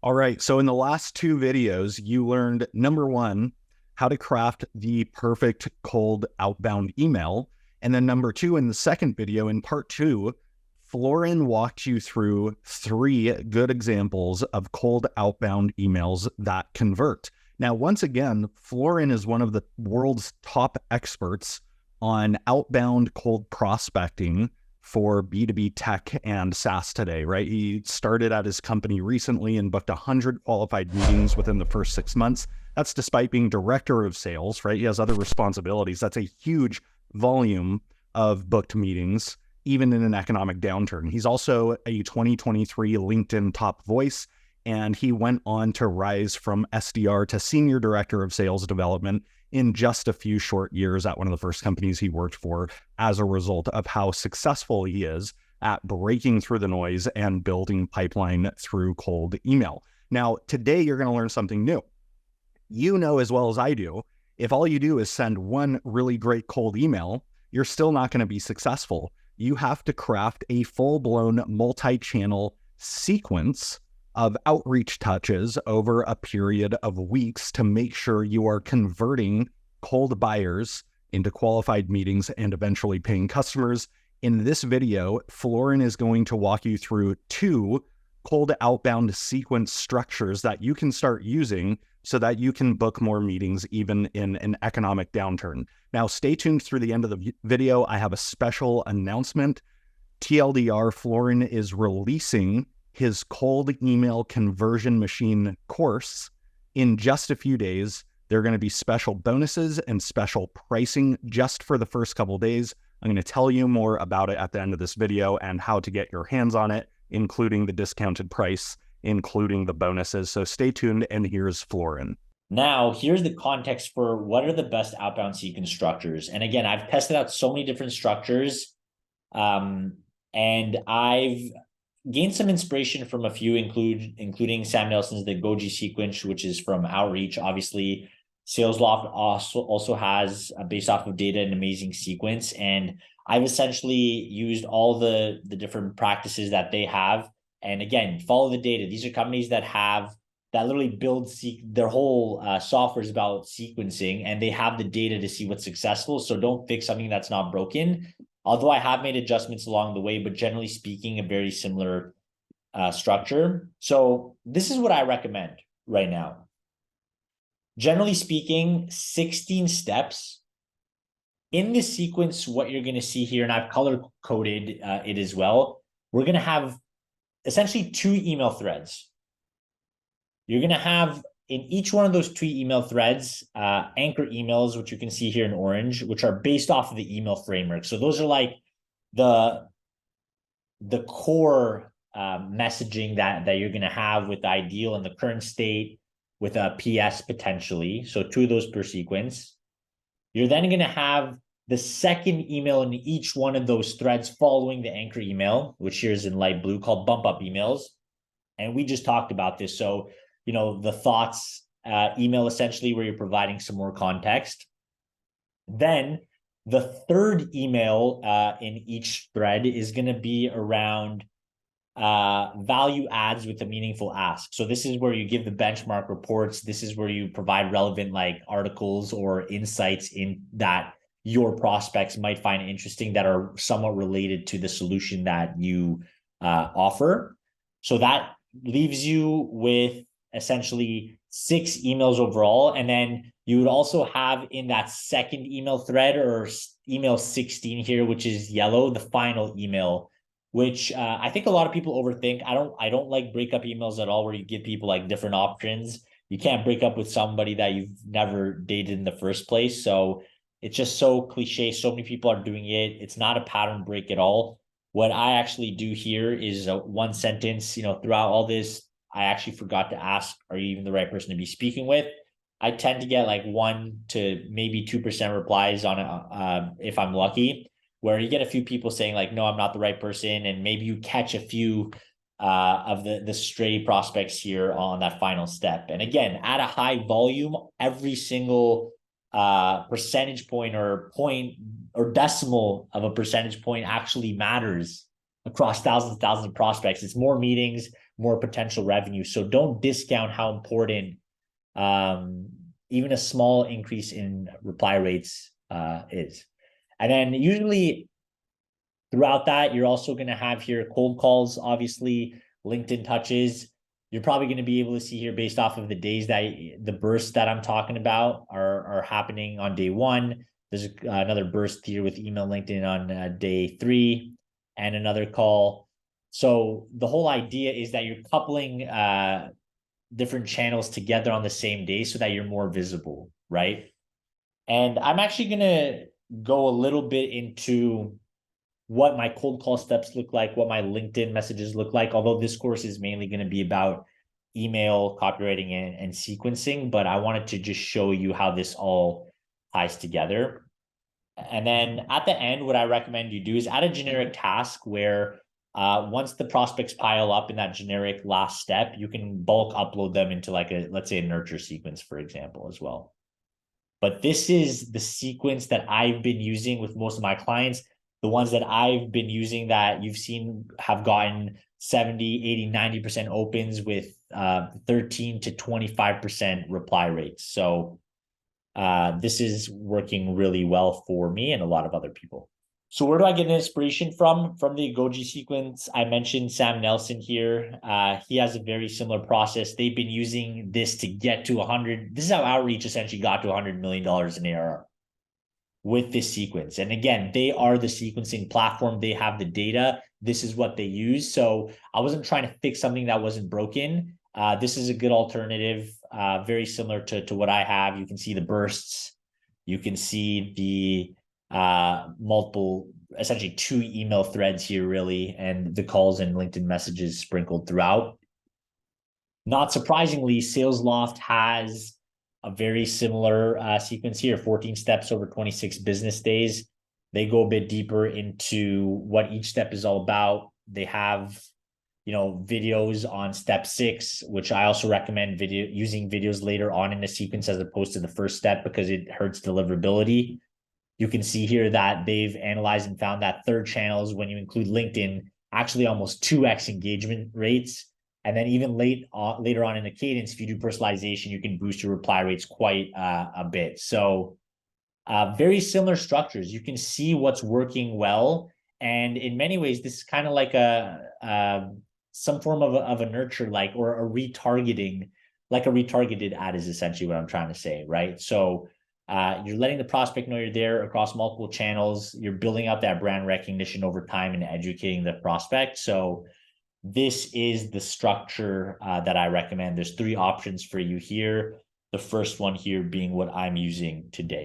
All right. So in the last two videos, you learned number one, how to craft the perfect cold outbound email. And then number two, in the second video, in part two, Florin walked you through three good examples of cold outbound emails that convert. Now, once again, Florin is one of the world's top experts on outbound cold prospecting for B2B tech and SaaS today, right? He started at his company recently and booked 100 qualified meetings within the first 6 months. That's despite being director of sales, right? He has other responsibilities. That's a huge volume of booked meetings, even in an economic downturn. He's also a 2023 LinkedIn top voice, and he went on to rise from SDR to senior director of sales development in just a few short years at one of the first companies he worked for, as a result of how successful he is at breaking through the noise and building pipeline through cold email. Now, today you're going to learn something new. You know as well as I do, if all you do is send one really great cold email, you're still not going to be successful. You have to craft a full-blown multi-channel sequence of outreach touches over a period of weeks to make sure you are converting cold buyers into qualified meetings and eventually paying customers. In this video, Florin is going to walk you through two cold outbound sequence structures that you can start using so that you can book more meetings even in an economic downturn. Now, stay tuned through the end of the video. I have a special announcement. TLDR, Florin is releasing his cold email conversion machine course in just a few days. There are going to be special bonuses and special pricing just for the first couple of days. I'm going to tell you more about it at the end of this video and how to get your hands on it, including the discounted price, including the bonuses. So stay tuned, and here's Florin. Now, here's the context for what are the best outbound sequence structures. And again, I've tested out so many different structures, and I've gained some inspiration from a few, including Sam Nelson's the Agoge sequence, which is from Outreach. Obviously, SalesLoft also has, based off of data, an amazing sequence. And I've essentially used all the different practices that they have. And again, follow the data. These are companies that literally build their whole software is about sequencing, and they have the data to see what's successful. So don't fix something that's not broken. Although I have made adjustments along the way, but generally speaking, a very similar structure. So this is what I recommend right now. Generally speaking, 16 steps. In this sequence, what you're going to see here, and I've color-coded it as well, we're going to have essentially two email threads. You're going to have in each one of those two email threads, anchor emails, which you can see here in orange, which are based off of the email framework. So those are like the core messaging that you're going to have with the ideal and the current state with a PS potentially. So two of those per sequence. You're then going to have the second email in each one of those threads following the anchor email, which here is in light blue, called bump up emails. And we just talked about this. So, you know, the thoughts email essentially where you're providing some more context. Then the third email in each thread is going to be around value adds with a meaningful ask. So this is where you give the benchmark reports. This is where you provide relevant like articles or insights in that your prospects might find interesting that are somewhat related to the solution that you offer. So that leaves you with essentially 6 emails overall. And then you would also have in that second email thread, or email 16 here, which is yellow, the final email, which I think a lot of people overthink. I don't like breakup emails at all, where you give people like different options. You can't break up with somebody that you've never dated in the first place. So it's just so cliche. So many people are doing it. It's not a pattern break at all. What I actually do here is one sentence, you know, throughout all this, I actually forgot to ask, are you even the right person to be speaking with? I tend to get like 1 to maybe 2% replies on it if I'm lucky, where you get a few people saying like, no, I'm not the right person. And maybe you catch a few of the stray prospects here on that final step. And again, at a high volume, every single percentage point or decimal of a percentage point actually matters across thousands and thousands of prospects. It's more meetings, more potential revenue. So don't discount how important even a small increase in reply rates is. And then usually throughout that, you're also going to have here cold calls, obviously, LinkedIn touches. You're probably going to be able to see here based off of the days that the bursts that I'm talking about are happening on day 1. There's another burst here with email LinkedIn on day 3 and another call. So the whole idea is that you're coupling different channels together on the same day so that you're more visible, right? And I'm actually going to go a little bit into what my cold call steps look like, what my LinkedIn messages look like, although this course is mainly going to be about email copywriting and sequencing, but I wanted to just show you how this all ties together. And then at the end, what I recommend you do is add a generic task where once the prospects pile up in that generic last step, you can bulk upload them into like let's say a nurture sequence, for example, as well. But this is the sequence that I've been using with most of my clients. The ones that I've been using that you've seen have gotten 70, 80, 90% opens with 13 to 25% reply rates. So this is working really well for me and a lot of other people. So where do I get inspiration from? From the Agoge sequence, I mentioned Sam Nelson here. He has a very similar process. They've been using this to get to 100. This is how Outreach essentially got to $100 million in ARR with this sequence. And again, they are the sequencing platform. They have the data. This is what they use. So I wasn't trying to fix something that wasn't broken. This is a good alternative, very similar to what I have. You can see the bursts. You can see the multiple, essentially 2 email threads here really, and the calls and LinkedIn messages sprinkled throughout. Not surprisingly, SalesLoft has a very similar sequence here, 14 steps over 26 business days. They go a bit deeper into what each step is all about. They have, videos on step 6, which I also recommend using videos later on in the sequence as opposed to the first step because it hurts deliverability. You can see here that they've analyzed and found that third channels, when you include LinkedIn, actually almost 2x engagement rates. And then even later on in the cadence, if you do personalization, you can boost your reply rates quite a bit. So very similar structures. You can see what's working well. And in many ways, this is kind of like some form of a nurture, or a retargeting, like a retargeted ad is essentially what I'm trying to say, right? So you're letting the prospect know you're there across multiple channels. You're building up that brand recognition over time and educating the prospect. So this is the structure that I recommend. There's 3 options for you here. The first one here being what I'm using today.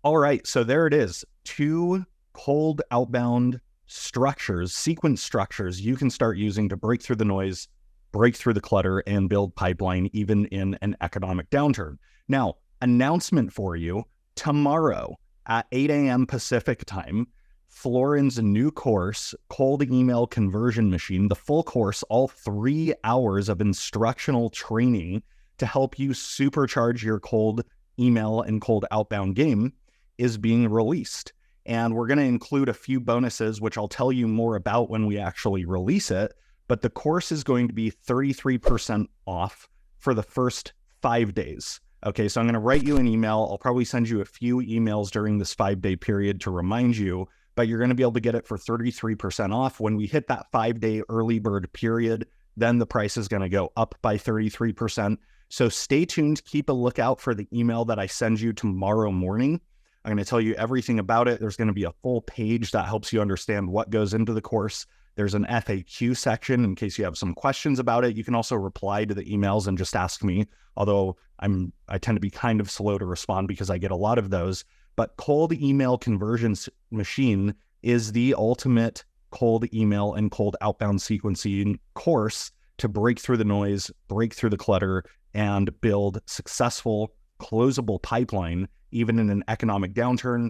All right, so there it is. 2 cold outbound structures, sequence structures you can start using to break through the noise, break through the clutter, and build pipeline even in an economic downturn. Now, announcement for you, tomorrow at 8 a.m. Pacific time, Florin's new course, Cold Email Conversion Machine, the full course, all 3 hours of instructional training to help you supercharge your cold email and cold outbound game, is being released. And we're going to include a few bonuses, which I'll tell you more about when we actually release it. But the course is going to be 33% off for the first 5 days. Okay, so I'm going to write you an email. I'll probably send you a few emails during this 5-day period to remind you, but you're going to be able to get it for 33% off. When we hit that 5-day early bird period, then the price is going to go up by 33%. So stay tuned. Keep a lookout for the email that I send you tomorrow morning. I'm going to tell you everything about it. There's going to be a full page that helps you understand what goes into the course. There's an FAQ section in case you have some questions about it. You can also reply to the emails and just ask me, although I tend to be kind of slow to respond because I get a lot of those. But Cold Email Conversion Machine is the ultimate cold email and cold outbound sequencing course to break through the noise, break through the clutter, and build successful closable pipeline, even in an economic downturn.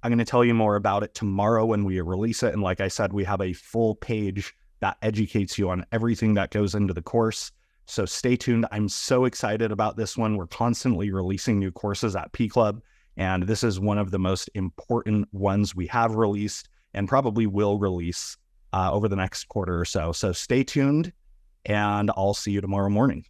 I'm going to tell you more about it tomorrow when we release it. And like I said, we have a full page that educates you on everything that goes into the course. So stay tuned. I'm so excited about this one. We're constantly releasing new courses at pClub, and this is one of the most important ones we have released and probably will release over the next quarter or so. So stay tuned. and I'll see you tomorrow morning.